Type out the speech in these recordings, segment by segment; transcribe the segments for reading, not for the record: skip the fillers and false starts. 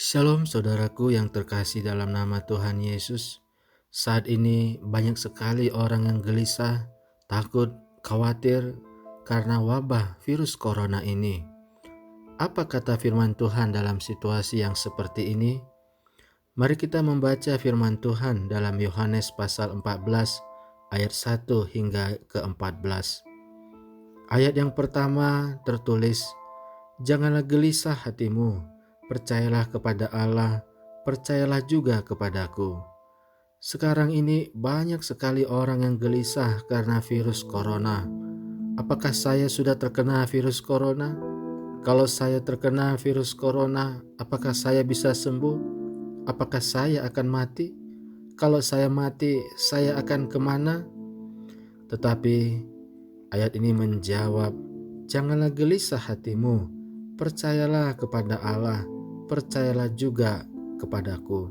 Shalom saudaraku yang terkasih dalam nama Tuhan Yesus. Saat ini banyak sekali orang yang gelisah, takut, khawatir karena wabah virus corona ini. Apa kata firman Tuhan dalam situasi yang seperti ini? Mari kita membaca firman Tuhan dalam Yohanes pasal 14 ayat 1 hingga ke-14. Ayat yang pertama tertulis, "Janganlah gelisah hatimu, percayalah kepada Allah, percayalah juga kepadaku." Sekarang ini banyak sekali orang yang gelisah karena virus corona. Apakah saya sudah terkena virus corona? Kalau saya terkena virus corona, apakah saya bisa sembuh? Apakah saya akan mati? Kalau saya mati, saya akan kemana? Tetapi ayat ini menjawab, "Janganlah gelisah hatimu, percayalah kepada Allah, percayalah juga kepadaku."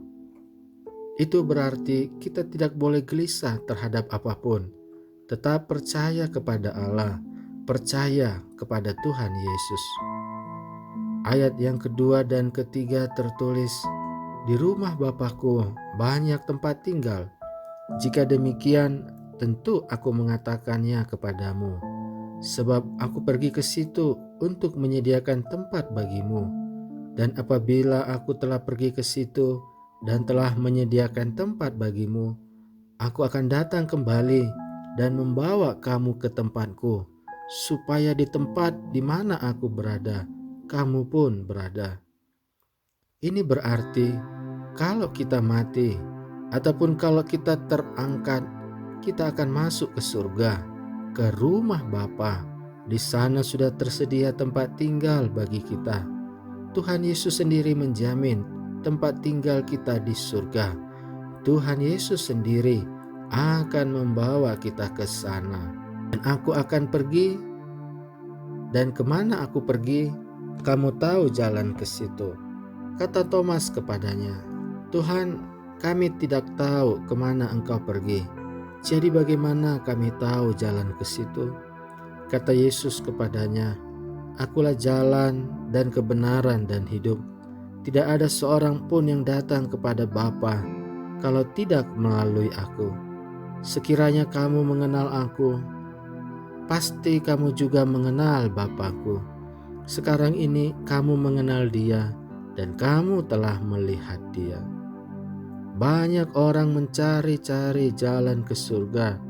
Itu berarti kita tidak boleh gelisah terhadap apapun, tetap percaya kepada Allah, percaya kepada Tuhan Yesus. Ayat yang kedua dan ketiga tertulis, "Di rumah Bapakku banyak tempat tinggal. Jika demikian, tentu aku mengatakannya kepadamu, sebab aku pergi ke situ untuk menyediakan tempat bagimu. Dan apabila aku telah pergi ke situ dan telah menyediakan tempat bagimu, aku akan datang kembali dan membawa kamu ke tempatku, supaya di tempat di mana aku berada, kamu pun berada." Ini berarti kalau kita mati ataupun kalau kita terangkat, kita akan masuk ke surga, ke rumah Bapa. Di sana sudah tersedia tempat tinggal bagi kita. Tuhan Yesus sendiri menjamin tempat tinggal kita di surga. Tuhan Yesus sendiri akan membawa kita ke sana. Dan aku akan pergi, dan kemana aku pergi, kamu tahu jalan ke situ. Kata Thomas kepadanya, "Tuhan, kami tidak tahu kemana Engkau pergi. Jadi bagaimana kami tahu jalan ke situ?" Kata Yesus kepadanya, "Akulah jalan dan kebenaran dan hidup. Tidak ada seorang pun yang datang kepada Bapa kalau tidak melalui aku. Sekiranya kamu mengenal aku, pasti kamu juga mengenal Bapakku. Sekarang ini kamu mengenal Dia dan kamu telah melihat Dia." Banyak orang mencari-cari jalan ke surga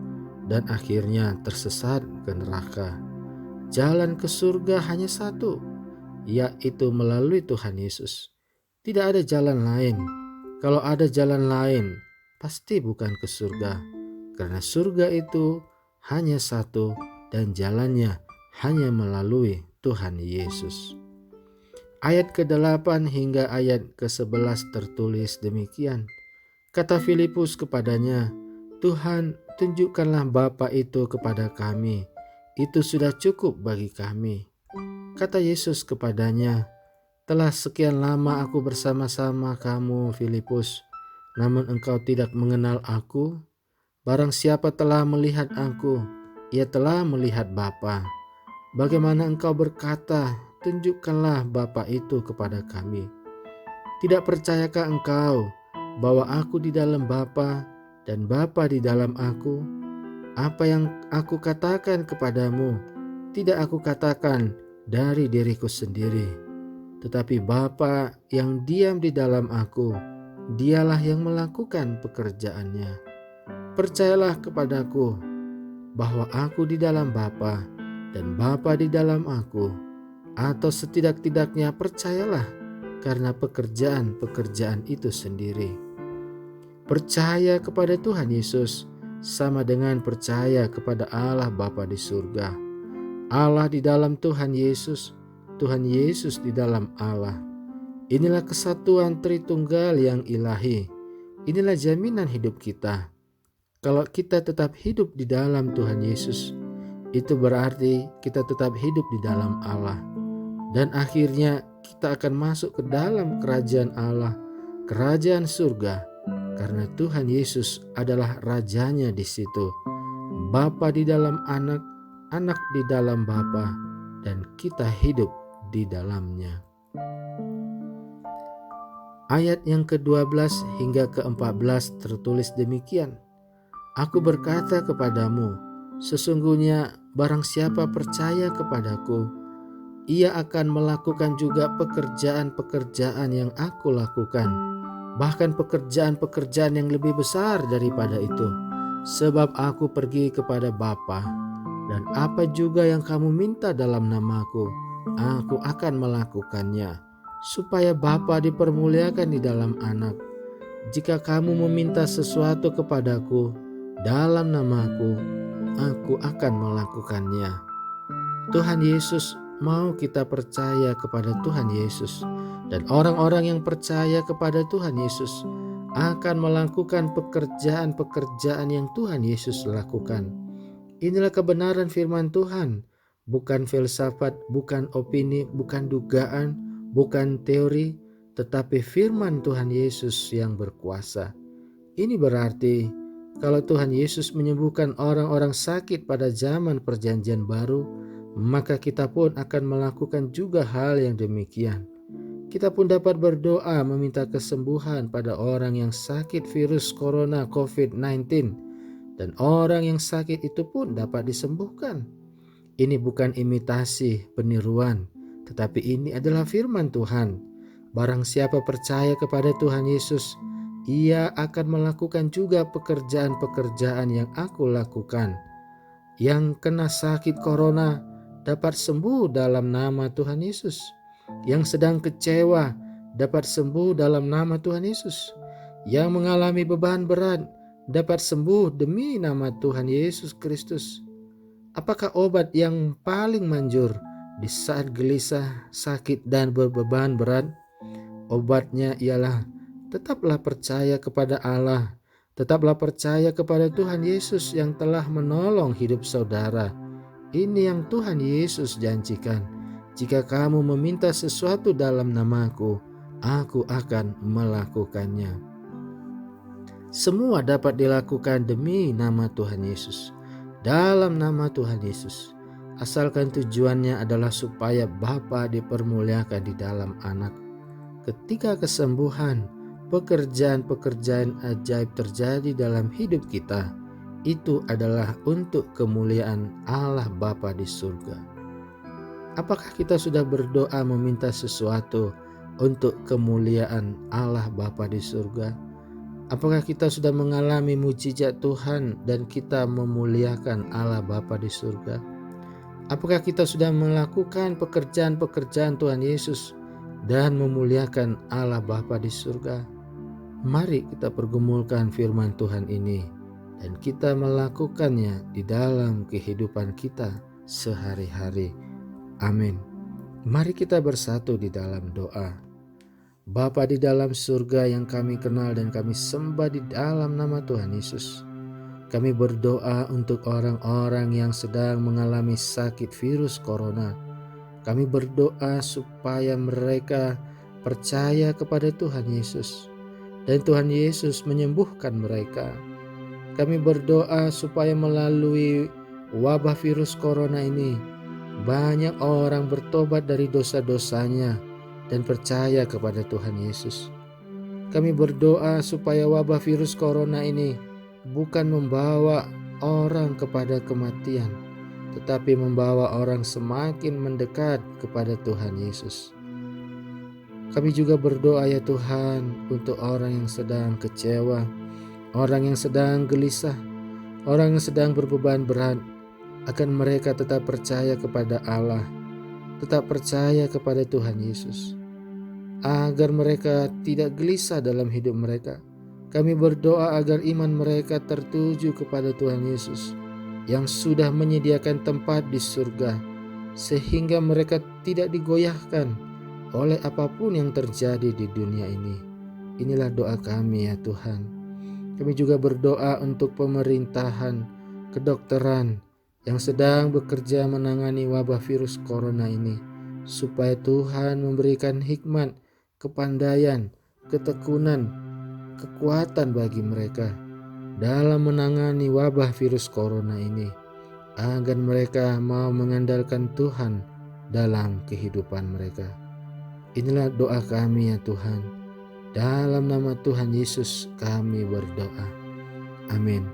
dan akhirnya tersesat ke neraka. Jalan ke surga hanya satu, yaitu melalui Tuhan Yesus. Tidak ada jalan lain. Kalau ada jalan lain, pasti bukan ke surga, karena surga itu hanya satu dan jalannya hanya melalui Tuhan Yesus. Ayat ke-8 hingga ayat ke-11 tertulis demikian. Kata Filipus kepadanya, "Tuhan, tunjukkanlah Bapa itu kepada kami. Itu sudah cukup bagi kami." Kata Yesus kepadanya, "Telah sekian lama aku bersama-sama kamu, Filipus, namun engkau tidak mengenal aku? Barang siapa telah melihat aku, ia telah melihat Bapa. Bagaimana engkau berkata, 'Tunjukkanlah Bapa itu kepada kami'? Tidak percayakah engkau bahwa aku di dalam Bapa dan Bapa di dalam aku? Apa yang aku katakan kepadamu, tidak aku katakan dari diriku sendiri, tetapi Bapa yang diam di dalam aku, Dialah yang melakukan pekerjaannya. Percayalah kepadaku bahwa aku di dalam Bapa dan Bapa di dalam aku, atau setidak-tidaknya percayalah karena pekerjaan-pekerjaan itu sendiri." Percaya kepada Tuhan Yesus sama dengan percaya kepada Allah Bapa di surga. Allah di dalam Tuhan Yesus, Tuhan Yesus di dalam Allah. Inilah kesatuan Tritunggal yang ilahi. Inilah jaminan hidup kita. Kalau kita tetap hidup di dalam Tuhan Yesus, itu berarti kita tetap hidup di dalam Allah. Dan akhirnya kita akan masuk ke dalam kerajaan Allah, kerajaan surga, karena Tuhan Yesus adalah rajanya di situ. Bapa di dalam anak, anak di dalam Bapa, dan kita hidup di dalamnya. Ayat yang ke-12 hingga ke-14 tertulis demikian. Aku berkata kepadamu, sesungguhnya barang siapa percaya kepadaku, ia akan melakukan juga pekerjaan-pekerjaan yang aku lakukan, bahkan pekerjaan-pekerjaan yang lebih besar daripada itu. Sebab aku pergi kepada Bapa, dan apa juga yang kamu minta dalam namaku, aku akan melakukannya, supaya Bapa dipermuliakan di dalam Anak. Jika kamu meminta sesuatu kepadaku dalam namaku, aku akan melakukannya. Tuhan Yesus mau kita percaya kepada Tuhan Yesus, dan orang-orang yang percaya kepada Tuhan Yesus akan melakukan pekerjaan-pekerjaan yang Tuhan Yesus lakukan. Inilah kebenaran firman Tuhan, bukan filsafat, bukan opini, bukan dugaan, bukan teori, tetapi firman Tuhan Yesus yang berkuasa. Ini berarti kalau Tuhan Yesus menyembuhkan orang-orang sakit pada zaman Perjanjian Baru, maka kita pun akan melakukan juga hal yang demikian. Kita pun dapat berdoa meminta kesembuhan pada orang yang sakit virus corona COVID-19, dan orang yang sakit itu pun dapat disembuhkan. Ini bukan imitasi peniruan, tetapi ini adalah firman Tuhan. Barang siapa percaya kepada Tuhan Yesus, ia akan melakukan juga pekerjaan-pekerjaan yang aku lakukan. Yang kena sakit corona dapat sembuh dalam nama Tuhan Yesus. Yang sedang kecewa dapat sembuh dalam nama Tuhan Yesus. Yang mengalami beban berat dapat sembuh demi nama Tuhan Yesus Kristus. Apakah obat yang paling manjur di saat gelisah, sakit, dan berbeban berat? Obatnya ialah tetaplah percaya kepada Allah, tetaplah percaya kepada Tuhan Yesus yang telah menolong hidup saudara. Ini yang Tuhan Yesus janjikan. Jika kamu meminta sesuatu dalam namaku, aku akan melakukannya. Semua dapat dilakukan demi nama Tuhan Yesus, dalam nama Tuhan Yesus, asalkan tujuannya adalah supaya Bapa dipermuliakan di dalam Anak. Ketika kesembuhan, pekerjaan-pekerjaan ajaib terjadi dalam hidup kita, itu adalah untuk kemuliaan Allah Bapa di surga. Apakah kita sudah berdoa meminta sesuatu untuk kemuliaan Allah Bapa di surga? Apakah kita sudah mengalami mujizat Tuhan dan kita memuliakan Allah Bapa di surga? Apakah kita sudah melakukan pekerjaan-pekerjaan Tuhan Yesus dan memuliakan Allah Bapa di surga? Mari kita pergumulkan firman Tuhan ini dan kita melakukannya di dalam kehidupan kita sehari-hari. Amin. Mari kita bersatu di dalam doa. Bapa di dalam surga yang kami kenal dan kami sembah di dalam nama Tuhan Yesus, kami berdoa untuk orang-orang yang sedang mengalami sakit virus corona. Kami berdoa supaya mereka percaya kepada Tuhan Yesus, dan Tuhan Yesus menyembuhkan mereka. Kami berdoa supaya melalui wabah virus corona ini, banyak orang bertobat dari dosa-dosanya dan percaya kepada Tuhan Yesus. Kami berdoa supaya wabah virus corona ini bukan membawa orang kepada kematian, tetapi membawa orang semakin mendekat kepada Tuhan Yesus. Kami juga berdoa ya Tuhan untuk orang yang sedang kecewa, orang yang sedang gelisah, orang yang sedang berbeban berat, akan mereka tetap percaya kepada Allah, tetap percaya kepada Tuhan Yesus, agar mereka tidak gelisah dalam hidup mereka. Kami berdoa agar iman mereka tertuju kepada Tuhan Yesus yang sudah menyediakan tempat di surga, sehingga mereka tidak digoyahkan oleh apapun yang terjadi di dunia ini. Inilah doa kami ya Tuhan. Kami juga berdoa untuk pemerintahan, kedokteran yang sedang bekerja menangani wabah virus corona ini, supaya Tuhan memberikan hikmat, kepandaian, ketekunan, kekuatan bagi mereka dalam menangani wabah virus corona ini, agar mereka mau mengandalkan Tuhan dalam kehidupan mereka. Inilah doa kami ya Tuhan. Dalam nama Tuhan Yesus kami berdoa. Amin.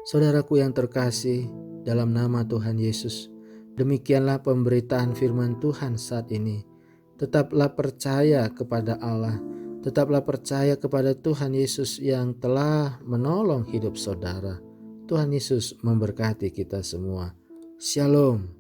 Saudaraku yang terkasih, dalam nama Tuhan Yesus, demikianlah pemberitaan firman Tuhan saat ini. Tetaplah percaya kepada Allah, tetaplah percaya kepada Tuhan Yesus yang telah menolong hidup saudara. Tuhan Yesus memberkati kita semua. Shalom.